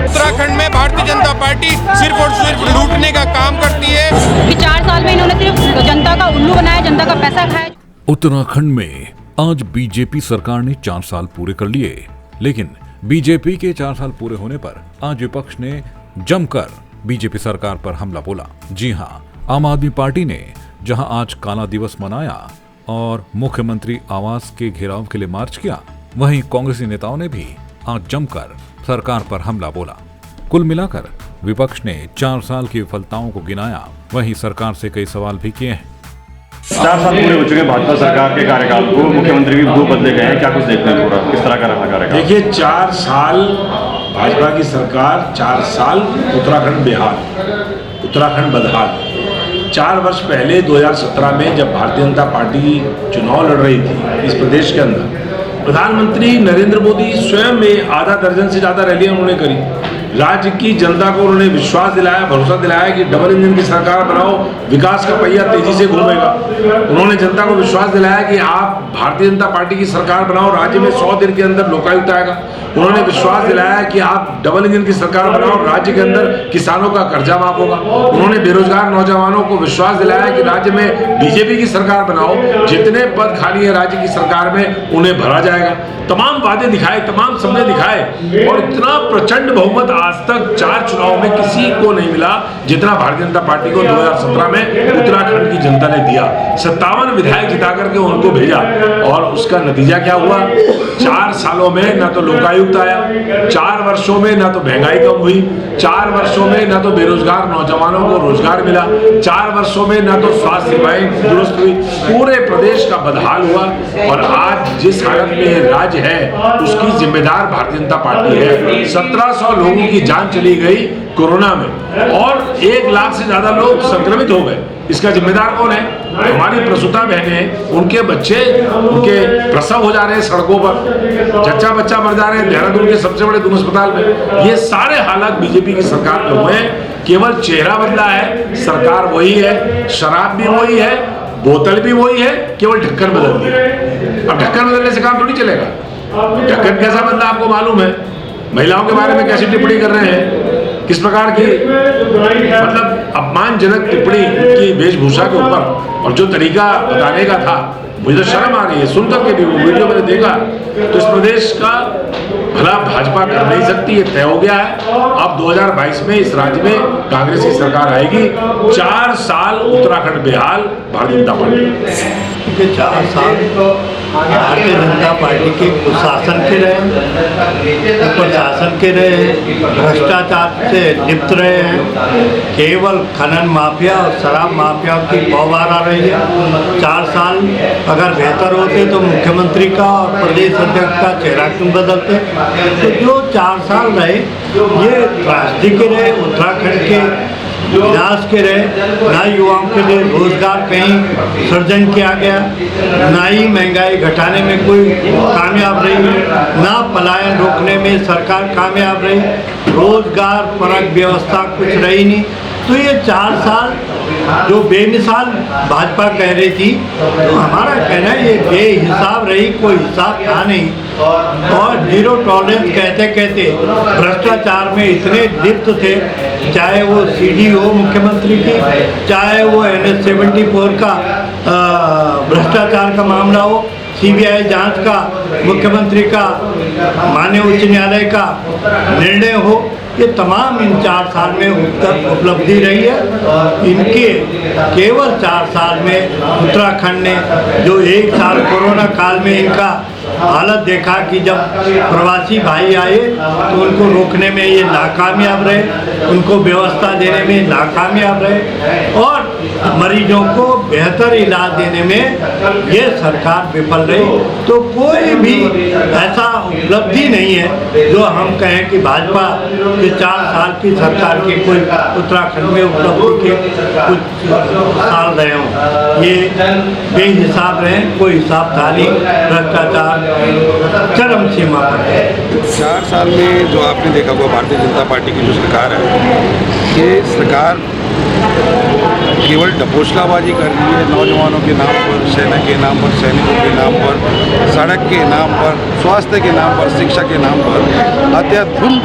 उत्तराखंड में भारतीय जनता पार्टी सिर्फ और सिर्फ लूटने का काम करती है। कि 4 साल में इन्होंने सिर्फ जनता का उल्लू बनाया, जनता का पैसा खाया। उत्तराखंड में आज बीजेपी सरकार ने 4 साल पूरे कर लिए, लेकिन बीजेपी के 4 साल पूरे होने पर आज विपक्ष ने जमकर बीजेपी सरकार पर हमला बोला। जी हां, आम आदमी पार्टी ने जहां आज काला दिवस मनाया और मुख्यमंत्री आवास के घेराव के लिए मार्च किया, वहीं कांग्रेसी नेताओं ने भी आज जमकर सरकार पर हमला बोला। कुल मिलाकर विपक्ष ने 4 साल की विफलताओं को गिनाया, वहीं सरकार से कई सवाल भी किए हैं। 4 साल पूरे हो चुके भाजपा सरकार के कार्यकाल को, मुख्यमंत्री भी 2 बदले गए हैं, क्या कुछ देखते हैं पूरा किस तरह का रहा कार्यकाल? देखिए, 4 साल भाजपा की सरकार, 4 साल उत्तराखंड बेहाल, उत्तराखंड बदहाल। 4 वर्ष पहले 2017 में जब भारतीय जनता पार्टी चुनाव लड़ रही थी इस प्रदेश के अंदर, प्रधानमंत्री नरेंद्र मोदी स्वयं में आधा दर्जन से ज्यादा रैलियां उन्होंने करी। राज्य की जनता को उन्होंने विश्वास दिलाया, भरोसा दिलाया कि डबल इंजन की सरकार बनाओ, विकास का पहिया तेजी से घूमेगा। उन्होंने जनता को विश्वास दिलाया कि आप भारतीय जनता पार्टी की सरकार बनाओ, राज्य में 100 दिन के अंदर लोकायुक्त आएगा। उन्होंने विश्वास दिलाया कि आप डबल इंजन की सरकार बनाओ, राज्य के अंदर किसानों का कर्जा माफ होगा। उन्होंने बेरोजगार नौजवानों को विश्वास दिलाया कि राज्य में बीजेपी की सरकार बनाओ, जितने पद खाली है राज्य की सरकार में उन्हें भरा जाएगा। तमाम वादे दिखाए, तमाम सपने दिखाए, और इतना प्रचंड बहुमत आज तक 4 चुनाव में किसी को नहीं मिला जितना भारतीय जनता पार्टी को 2017 में उत्तराखंड की जनता ने दिया। 57 विधायक जिता करके उनको भेजा, और उसका नतीजा क्या हुआ? 4 सालों में न तो लोकायुक्त आया, 4 वर्षों में न तो महंगाई कम हुई, 4 वर्षों में न तो बेरोजगार नौजवानों को रोजगार मिला, 4 वर्षों में न तो स्वास्थ्य सेवाएं दुरुस्त हुई। पूरे प्रदेश का बदहाल हुआ, और आज जिस हालत में राज्य है उसकी जिम्मेदार भारतीय जनता पार्टी है। 1700 लोगों की जान चली गई कोरोना में, और 1 लाख से ज्यादा लोग संक्रमित हो गए। इसका जिम्मेदार कौन है? हमारी प्रसूता बहनें, उनके बच्चे, उनके प्रसव हो जा रहे हैं सड़कों पर, जच्चा बच्चा मर जा रहे हैं देहरादून के सबसे बड़े दून अस्पताल में। ये सारे हालात बीजेपी की सरकार में हुए हैं। केवल चेहरा बदला है, सरकार वही है, शराब भी वही है, बोतल भी वही है, केवल ढक्कन बदल दिया। अब ढक्कन बदलने से काम थोड़ी चलेगा। ढक्कन कैसा बदला आपको मालूम है? महिलाओं के बारे में कैसी टिप्पणी कर रहे हैं, किस प्रकार की मतलब अपमानजनक टिप्पणी उनकी वेशभूषा के ऊपर, और जो तरीका बताने का था, मुझे तो शर्म आ रही है सुनकर के भी। वो वीडियो मैंने देखा, तो इस प्रदेश का भला भाजपा कर नहीं सकती, ये तय हो गया है। अब 2022 में इस राज्य में कांग्रेस की सरकार आएगी। 4 साल उत्तराखंड बेहाल, भारतीय जनता पार्टी 4 साल भारतीय जनता पार्टी के कुशासन के रहे, प्रशासन के रहे, भ्रष्टाचार से लिप्त रहे हैं। केवल खनन माफिया और शराब माफिया की बौबार आ रही है। 4 साल अगर बेहतर होते तो मुख्यमंत्री का और प्रदेश अध्यक्ष का चेहरा क्यों बदलते? तो जो 4 साल रहे ये त्रासदी के रहे, उत्तराखंड के विनाश के रहे। ना युवाओं के लिए रोजगार कहीं सृजन किया गया, ना ही महंगाई घटाने में कोई कामयाब रही, ना पलायन रोकने में सरकार कामयाब रही, रोजगार परक व्यवस्था कुछ रही नहीं। तो ये 4 साल जो बेमिसाल भाजपा कह रही थी, तो हमारा कहना है ये बेहिसाब रही, कोई हिसाब था नहीं। और जीरो टॉलरेंस कहते कहते भ्रष्टाचार में इतने लिप्त थे, चाहे वो सीडी हो मुख्यमंत्री की, चाहे वो NH-74 का भ्रष्टाचार का मामला हो, CBI जांच का, मुख्यमंत्री का माननीय उच्च न्यायालय का निर्णय हो, ये तमाम इन 4 साल में उपलब्धि रही है। इनके केवल 4 साल में उत्तराखंड ने जो 1 साल कोरोना काल में इनका हालत देखा कि जब प्रवासी भाई आए तो उनको रोकने में ये नाकामयाब रहे, उनको व्यवस्था देने में नाकामयाब रहे, और मरीजों को बेहतर इलाज देने में ये सरकार विफल रही। तो कोई भी ऐसा उपलब्धि नहीं है जो हम कहें कि भाजपा के 4 साल की सरकार के कोई उत्तराखंड में उपलब्धि के कुछ साल रहे हों। ये बेहिसाब रहे, कोई हिसाब था नहीं, भ्रष्टाचार चरम सीमा पर है। 4 साल में जो आपने देखा हुआ भारतीय जनता पार्टी की जो सरकार है, ये सरकार केवल डपोसलाबाजी कर रही है नौजवानों के नाम पर, सेना के नाम पर, सैनिकों के नाम पर, सड़क के नाम पर, स्वास्थ्य के नाम पर, शिक्षा के नाम पर अत्याधुंध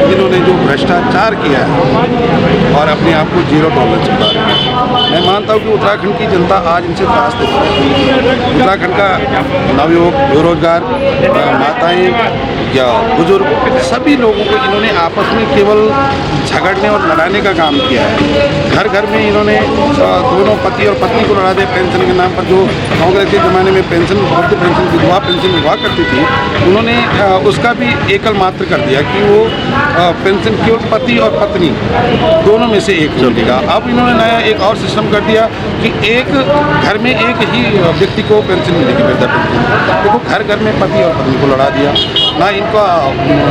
इन्होंने जो भ्रष्टाचार किया है और अपने आप को जीरो टॉलरेंस बता रही है। मैं मानता हूँ कि उत्तराखंड की जनता आज इनसे त्रास देती है। उत्तराखंड का नवयुवक, बेरोजगार, माताएं या बुजुर्ग, सभी लोगों को इन्होंने आपस में केवल झगड़ने और लड़ाने का काम किया है। घर घर में इन्होंने दोनों पति और पत्नी को लड़ा दिया पेंशन के नाम पर। जो कांग्रेस के ज़माने में पेंशन, वृद्ध पेंशन, विधवा पेंशन हुआ करती थी, उन्होंने उसका भी एकल मात्र कर दिया कि वो पेंशन केवल पति और पत्नी दोनों में से एक मिलेगा। अब इन्होंने नया एक और सिस्टम कर दिया कि एक घर में एक ही व्यक्ति को पेंशन मिलेगी, वृद्धा पेंशन। देखो, घर घर में पति और पत्नी को लड़ा दिया। ना इनका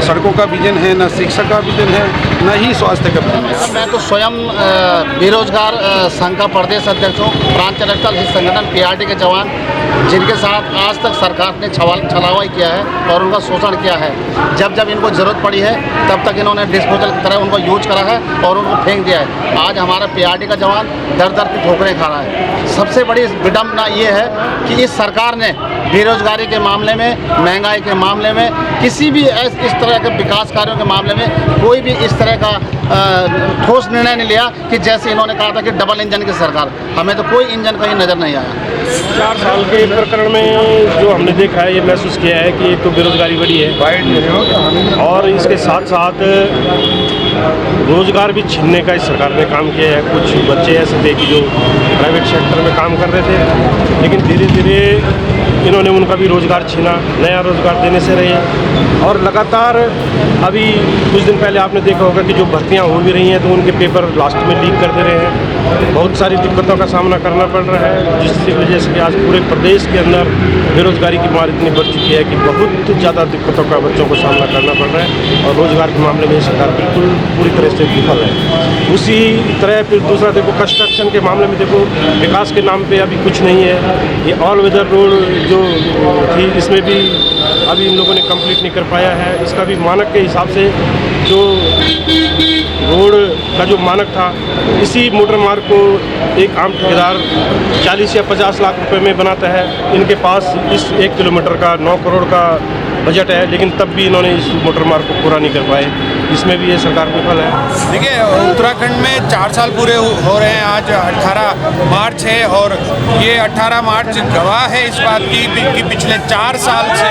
सड़कों का विजन है, ना शिक्षा का विजन है, ना ही स्वास्थ्य का विजन है। मैं तो स्वयं बेरोजगार संघ का प्रदेश अध्यक्ष हूँ। प्रांत हित संगठन PRT के जवान जिनके साथ आज तक सरकार ने छलावा किया है और उनका शोषण किया है। जब जब इनको ज़रूरत पड़ी है तब तक इन्होंने डिस्पोजल की तरह उनको यूज करा है और उनको फेंक दिया है। आज हमारा PRT का जवान दर दर की ठोकरें खा रहा है। सबसे बड़ी विडम्बना ये है कि इस सरकार ने बेरोजगारी के मामले में, महंगाई के मामले में, किसी भी इस तरह के विकास कार्यों के मामले में कोई भी इस तरह का ठोस निर्णय नहीं लिया कि जैसे इन्होंने कहा था कि डबल इंजन की सरकार। हमें तो कोई इंजन कहीं नज़र नहीं आया। 4 साल के प्रकरण में जो हमने देखा है, ये महसूस किया है कि एक तो बेरोजगारी बढ़ी है और इसके साथ साथ रोजगार भी छीनने का इस सरकार ने काम किया है। कुछ बच्चे ऐसे थे कि जो प्राइवेट सेक्टर में काम कर रहे थे, लेकिन धीरे धीरे इन्होंने उनका भी रोजगार छीना, नया रोजगार देने से रहे। और लगातार अभी कुछ दिन पहले आपने देखा होगा कि जो भर्तियां हो भी रही हैं तो उनके पेपर लास्ट में लीक कर दे रहे हैं। बहुत सारी दिक्कतों का सामना करना पड़ रहा है, जिसकी वजह से आज पूरे प्रदेश के अंदर बेरोजगारी की मार इतनी बढ़ चुकी है कि बहुत ज़्यादा दिक्कतों का बच्चों को सामना करना पड़ रहा है। और रोजगार के मामले में सरकार बिल्कुल पूरी तरह से विफल है। उसी तरह फिर दूसरा देखो, कंस्ट्रक्शन के मामले में देखो, विकास के नाम पर अभी कुछ नहीं है। ये ऑल वेदर रोड जो थी, इसमें भी अभी इन लोगों ने कंप्लीट नहीं कर पाया है। इसका भी मानक के हिसाब से जो रोड का जो मानक था, इसी मोटर मार्ग को एक आम ठेकेदार 40 या 50 लाख रुपए में बनाता है। इनके पास इस 1 किलोमीटर का 9 करोड़ का बजट है, लेकिन तब भी इन्होंने इस मोटर मार्ग को पूरा नहीं कर पाए। इसमें भी ये सरकार विफल है। देखिए, उत्तराखंड में 4 साल पूरे हो रहे हैं। आज 18 मार्च है और ये 18 मार्च गवाह है इस बात की कि पिछले 4 साल से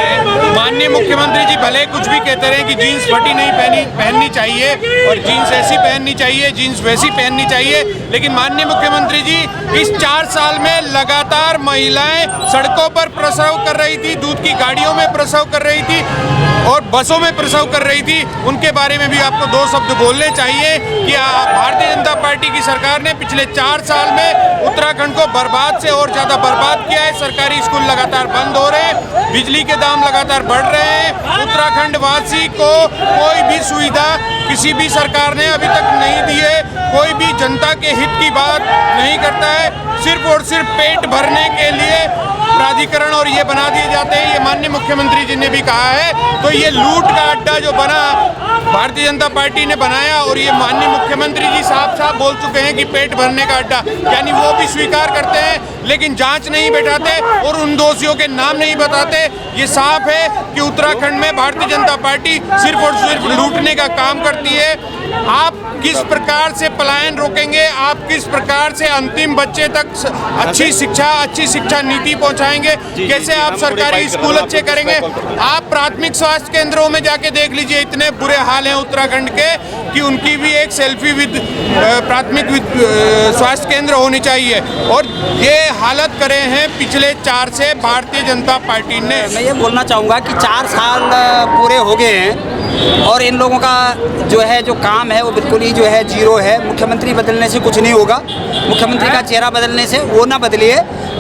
माननीय मुख्यमंत्री जी भले कुछ भी कहते रहे कि जीन्स फटी नहीं पहननी चाहिए और जीन्स ऐसी पहननी चाहिए, जीन्स वैसी पहननी चाहिए, लेकिन माननीय मुख्यमंत्री जी इस 4 साल में लगातार महिलाएं सड़कों पर प्रसव कर रही थी, दूध की गाड़ियों में प्रसव कर रही थी और बसों में प्रसव कर रही थी। उनके बारे में भी आपको 2 शब्द बोलने चाहिए कि भारतीय जनता पार्टी की सरकार ने पिछले 4 साल में उत्तराखंड को बर्बाद से और ज़्यादा बर्बाद किया है। सरकारी स्कूल लगातार बंद हो रहे हैं, बिजली के दाम लगातार बढ़ रहे हैं। उत्तराखंड वासी को कोई भी सुविधा किसी भी सरकार ने अभी तक नहीं दी है। कोई भी जनता के हित की बात नहीं करता है। सिर्फ और सिर्फ पेट भरने के लिए प्राधिकरण और ये बना दिए जाते हैं। ये माननीय मुख्यमंत्री जी ने भी कहा है। तो ये लूट का अड्डा जो बना, भारतीय जनता पार्टी ने बनाया और ये माननीय मुख्यमंत्री जी साफ बोल चुके हैं कि पेट भरने का अड्डा, यानी वो भी स्वीकार करते हैं लेकिन जांच नहीं बैठाते और उन दोषियों के नाम नहीं बताते। ये साफ है कि उत्तराखंड में भारतीय जनता पार्टी सिर्फ और सिर्फ लूटने का काम करती है। आप किस प्रकार से पलायन रोकेंगे, आप किस प्रकार से अंतिम बच्चे तक अच्छी शिक्षा नीति पहुंचाएंगे, कैसे आप सरकारी स्कूल अच्छे करेंगे। आप प्राथमिक स्वास्थ्य केंद्रों में जाके देख लीजिए, इतने बुरे हाल हैं उत्तराखंड के कि उनकी भी एक सेल्फी विद प्राथमिक स्वास्थ्य केंद्र होनी चाहिए। और ये हालत करे हैं पिछले 4 से भारतीय जनता पार्टी ने। मैं ये बोलना चाहूँगा कि 4 साल पूरे हो गए हैं और इन लोगों का जो काम है वो बिल्कुल ही जीरो है। मुख्यमंत्री बदलने से कुछ नहीं होगा, मुख्यमंत्री का चेहरा बदलने से वो ना बदलिए।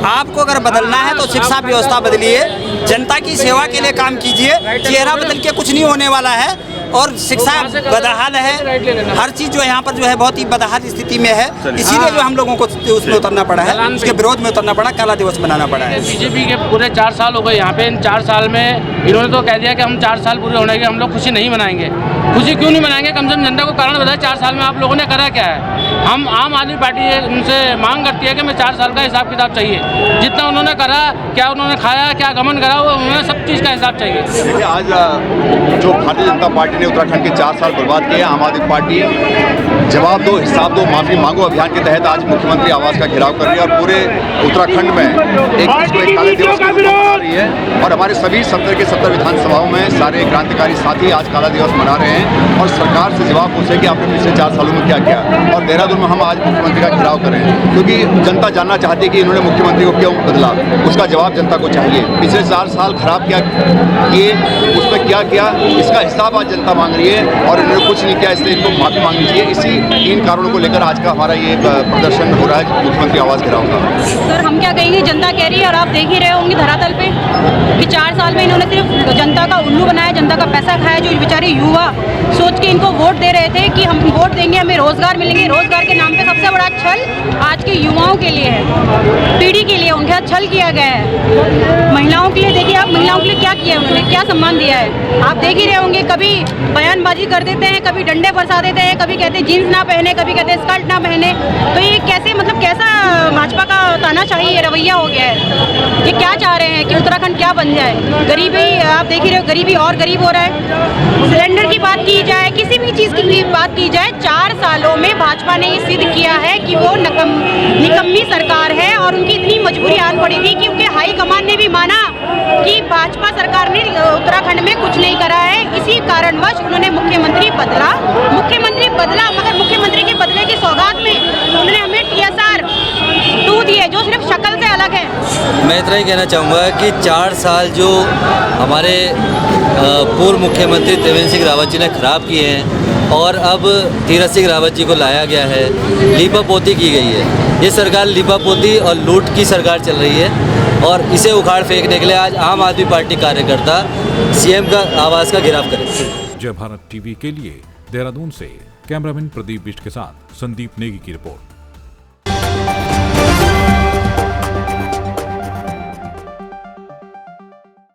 आपको अगर बदलना है तो शिक्षा व्यवस्था बदलिए, जनता की सेवा के लिए काम कीजिए। चेहरा बदल के कुछ नहीं होने वाला है और शिक्षा बदहाल है, हर चीज़ यहाँ पर बहुत ही बदहाल स्थिति में है। इसीलिए हम लोगों को उसमें उतरना पड़ा है, उसके विरोध में उतरना पड़ा, काला दिवस बनाना पड़ा है। बीजेपी के पूरे 4 साल हो गए यहाँ पे। इन 4 साल में इन्होंने तो कह दिया कि हम 4 साल पूरे होने के हम लोग खुशी नहीं मनाएंगे। खुशी क्यों नहीं मनाएंगे? कम से कम जनता को कारण बताए 4 साल में आप लोगों ने करा क्या है। हम आम आदमी पार्टी उनसे मांग करती है कि हमें 4 साल का हिसाब किताब चाहिए। जितना उन्होंने करा, क्या उन्होंने खाया, क्या गमन करा, वो उन्हें सब चीज़ का हिसाब चाहिए। देखिए, आज जो भारतीय जनता पार्टी ने उत्तराखंड के 4 साल बर्बाद किए, आम आदमी पार्टी जवाब दो, हिसाब दो, माफ़ी मांगो अभियान के तहत आज मुख्यमंत्री आवास का घेराव कर रही है और पूरे उत्तराखंड में एक काले दिवस मना रही है। और हमारे सभी 70 के 70 विधानसभाओं में सारे क्रांतिकारी साथी आज काला दिवस मना रहे हैं और सरकार से जवाब पूछे कि आपने पिछले 4 सालों में क्या किया। और देहरादून में हम आज मुख्यमंत्री का घेराव करें क्योंकि जनता जानना चाहती है कि इन्होंने मुख्यमंत्री को क्यों बदला, उसका जवाब जनता को चाहिए। पिछले 4 साल खराब क्या किए, उसमें क्या किया, इसका हिसाब आज जनता मांग रही है और इन्होंने कुछ नहीं किया, इसलिए इनको माफ़ी मांगनी चाहिए। इसी 3 कारणों को लेकर आज का हमारा ये प्रदर्शन हो रहा है मुख्यमंत्री आवास घेराव का। सर, हम क्या कहेंगे, जनता कह रही है और आप देख ही रहे होंगे धरातल पे कि 4 साल में इन्होंने सिर्फ जनता का उल्लू बनाया, जनता का पैसा खाया। जो बेचारे युवा सोच के इनको वोट दे रहे थे कि हम वोट देंगे, हमें रोजगार मिलेंगे, रोजगार के नाम पे सबसे बड़ा छल आज के युवाओं के लिए है, पीढ़ी के लिए उनके साथ छल किया गया है। महिलाओं के लिए देखिए आप, महिलाओं के लिए क्या किया उन्होंने, क्या सम्मान दिया है, आप देख ही रहे होंगे। कभी बयानबाजी कर देते हैं, कभी डंडे बरसा देते हैं, कभी कहते हैं जीन्स ना पहने, कभी कहते हैं स्कर्ट ना पहने। तो ये कैसे, मतलब कैसा भाजपा का तानाशाही रवैया हो गया है। ये क्या चाह रहे हैं कि उत्तराखंड क्या बन जाए? गरीबी, आप देख ही रहे हो, गरीबी और गरीब हो रहा है। सिलेंडर की बात की जाए, किसी भी चीज़ की बात की जाए, 4 सालों में भाजपा ने ये सिद्ध किया है कि वो निकम्मी सरकार है और उनकी इतनी मजबूरी आन पड़ी थी कि उनके हाईकमान ने भी माना कि भाजपा सरकार ने उत्तराखंड में कुछ नहीं करा है। इसी कारणवश उन्होंने मुख्यमंत्री बदला, मगर मुख्यमंत्री के बदले की सौगात में उन्होंने हमें TSR 2 दिए, जो सिर्फ शक्ल से अलग है। मैं इतना ही कहना चाहूँगा कि 4 साल जो हमारे पूर्व मुख्यमंत्री त्रिवेंद्र सिंह रावत जी ने खराब किए हैं और अब तीरथ सिंह रावत जी को लाया गया है, लीपापोती की गई है। ये सरकार लीपापोती और लूट की सरकार चल रही है और इसे उखाड़ फेंकने के लिए आज आम आदमी पार्टी कार्यकर्ता CM का आवास का घेराव करें। जय भारत टीवी के लिए देहरादून से कैमरामैन प्रदीप बिष्ट के साथ संदीप नेगी की रिपोर्ट।